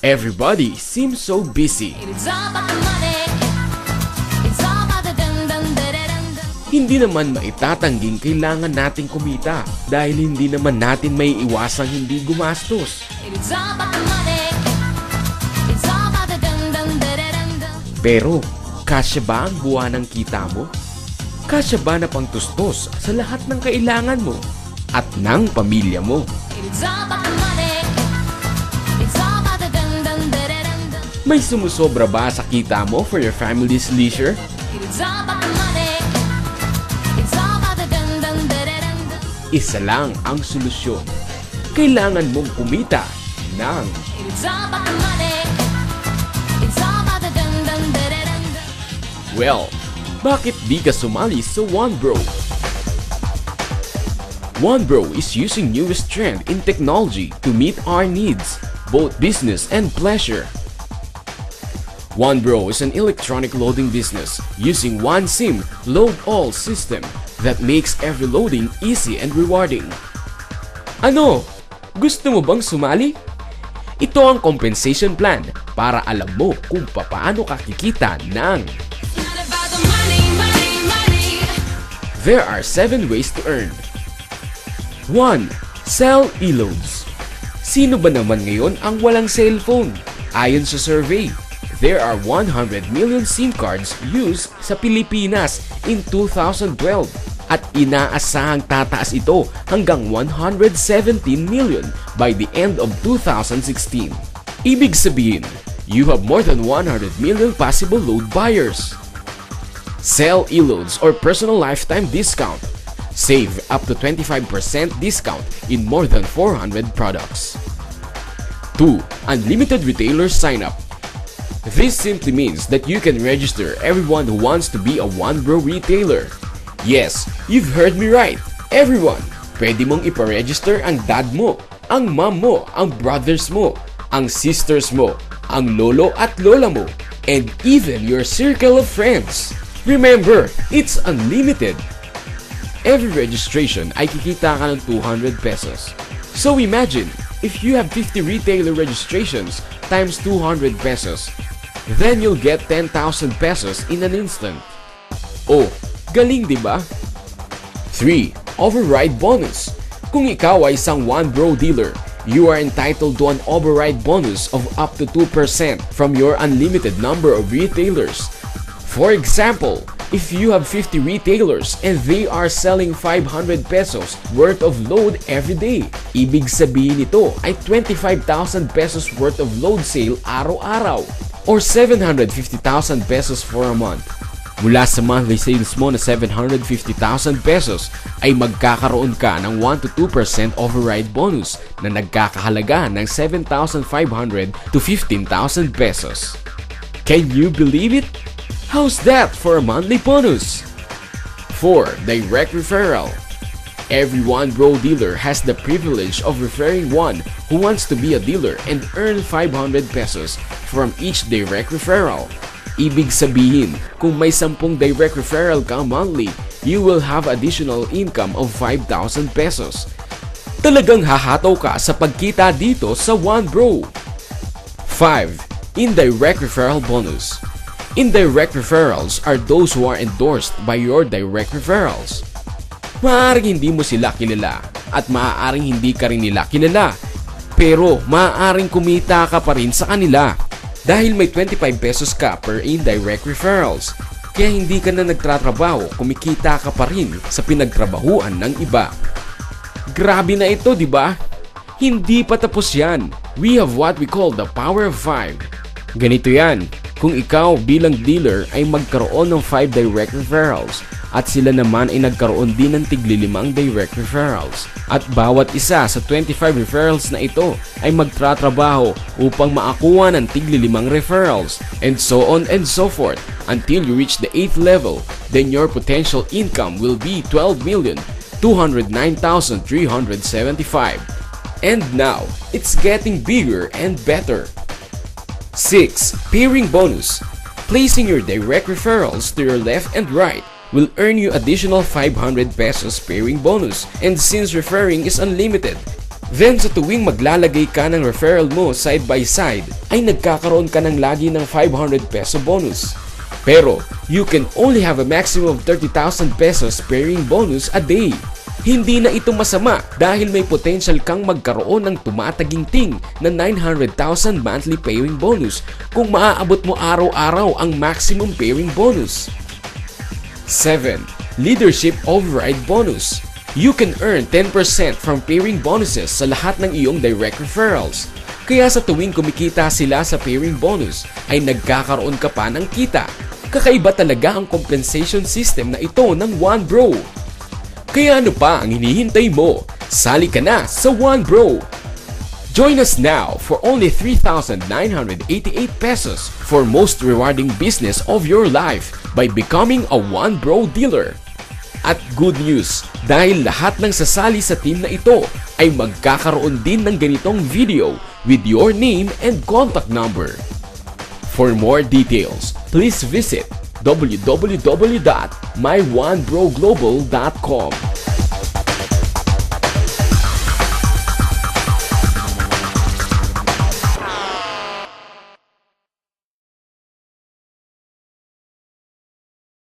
Everybody seems so busy. It's all about the money. It's all about the dun dun da da dun dun. Hindi naman maitatangging kailangan nating kumita dahil hindi naman natin may iwasang hindi gumastos. It's all about the money. It's all about the dun dun da da dun dun. Pero, kasya ba ang buwan ng kita mo? Kasya ba na pangtustos sa lahat ng kailangan mo at ng pamilya mo? It's all about the money. It's all about the dun dun da da dun dun. May sumusobra ba sa kita mo for your family's leisure? It's all about the money. It's all about the dun dun da da dun dun. Isa lang ang solusyon. Kailangan mong kumita ng It's all about the money. It's all about the dun dun da da dun dun. well, bakit di ka sumali sa OneBro? OneBro is using newest trend in technology to meet our needs, both business and pleasure. OneBro is an electronic loading business using one SIM load all system that makes every loading easy and rewarding. Ano? Gusto mo bang sumali? Ito ang compensation plan para alam mo kung paano ka kikita ng It's not about the money, money, money. There are 7 ways to earn. 1. Sell e-loads. Sino ba naman ngayon ang walang cellphone? Ayon sa survey, there are 100 million SIM cards used sa Pilipinas in 2012 at inaasahang tataas ito hanggang 117 million by the end of 2016. Ibig sabihin, you have more than 100 million possible load buyers. Sell e-loads or personal lifetime discount. Save up to 25% discount in more than 400 products. 2. Unlimited retailer sign-up. This simply means that you can register everyone who wants to be a OneBro retailer. Yes, you've heard me right. Everyone! Pwede mong iparegister ang dad mo, ang mom mo, ang brothers mo, ang sisters mo, ang lolo at lola mo, and even your circle of friends. Remember, it's unlimited. Every registration ay kikita ka ng 200 pesos. So imagine, if you have 50 retailer registrations times 200 pesos, then you'll get 10,000 pesos in an instant. Oh, galing diba? 3. Override bonus. Kung ikaw ay isang OneBro dealer, you are entitled to an override bonus of up to 2% from your unlimited number of retailers. For example, if you have 50 retailers and they are selling 500 pesos worth of load every day, ibig sabihin nito ay 25,000 pesos worth of load sale araw-araw or 750,000 pesos for a month. Mula sa monthly sales mo na 750,000 pesos ay magkakaroon ka ng 1 to 2% override bonus na nagkakahalaga ng 7,500 to 15,000 pesos. Can you believe it? How's that for a monthly bonus? 4. Direct referral. Every OneBro dealer has the privilege of referring one who wants to be a dealer and earn 500 pesos from each direct referral. Ibig sabihin, kung may 10 direct referral ka monthly, you will have additional income of 5,000 pesos. Talagang hahataw ka sa pagkita dito sa OneBro. 5. Indirect referral bonus. Indirect referrals are those who are endorsed by your direct referrals. Maaaring hindi mo sila kilala at maaaring hindi ka rin nila kilala, pero maaaring kumita ka pa rin sa kanila dahil may 25 pesos ka per indirect referrals. Kaya hindi ka na nagtratrabaho, kumikita ka pa rin sa pinagtrabahuan ng iba. Grabe na ito, di ba? Hindi pa tapos yan. We have what we call the power of 5. Ganito yan. Kung ikaw bilang dealer ay magkaroon ng 5 direct referrals at sila naman ay nagkaroon din ng tigli-5 direct referrals at bawat isa sa 25 referrals na ito ay magtratrabaho upang makakuha ng tigli-5 referrals and so on and so forth until you reach the 8th level, then your potential income will be 12,209,375. And now, it's getting bigger and better. 6. Pairing bonus. Placing your direct referrals to your left and right will earn you additional 500 pesos pairing bonus, and since referring is unlimited, Then sa tuwing maglalagay ka ng referral mo side by side, ay nagkakaroon ka ng lagi ng 500 peso bonus. Pero, you can only have a maximum of 30,000 pesos pairing bonus a day. Hindi na ito masama dahil may potential kang magkaroon ng tumataginting na 900,000 monthly pairing bonus kung maaabot mo araw-araw ang maximum pairing bonus. 7. Leadership Override Bonus. You can earn 10% from pairing bonuses sa lahat ng iyong direct referrals. Kaya sa tuwing kumikita sila sa pairing bonus, ay nagkakaroon ka pa ng kita. Kakaiba talaga ang compensation system na ito ng OneBro. Kaya ano pa ang hinihintay mo? Sali ka na sa OneBro! Join us now for only 3,988 pesos for most rewarding business of your life by becoming a OneBro dealer. At good news, dahil lahat ng sasali sa team na ito ay magkakaroon din ng ganitong video with your name and contact number. For more details, please visit www.myOneBroGlobal.com.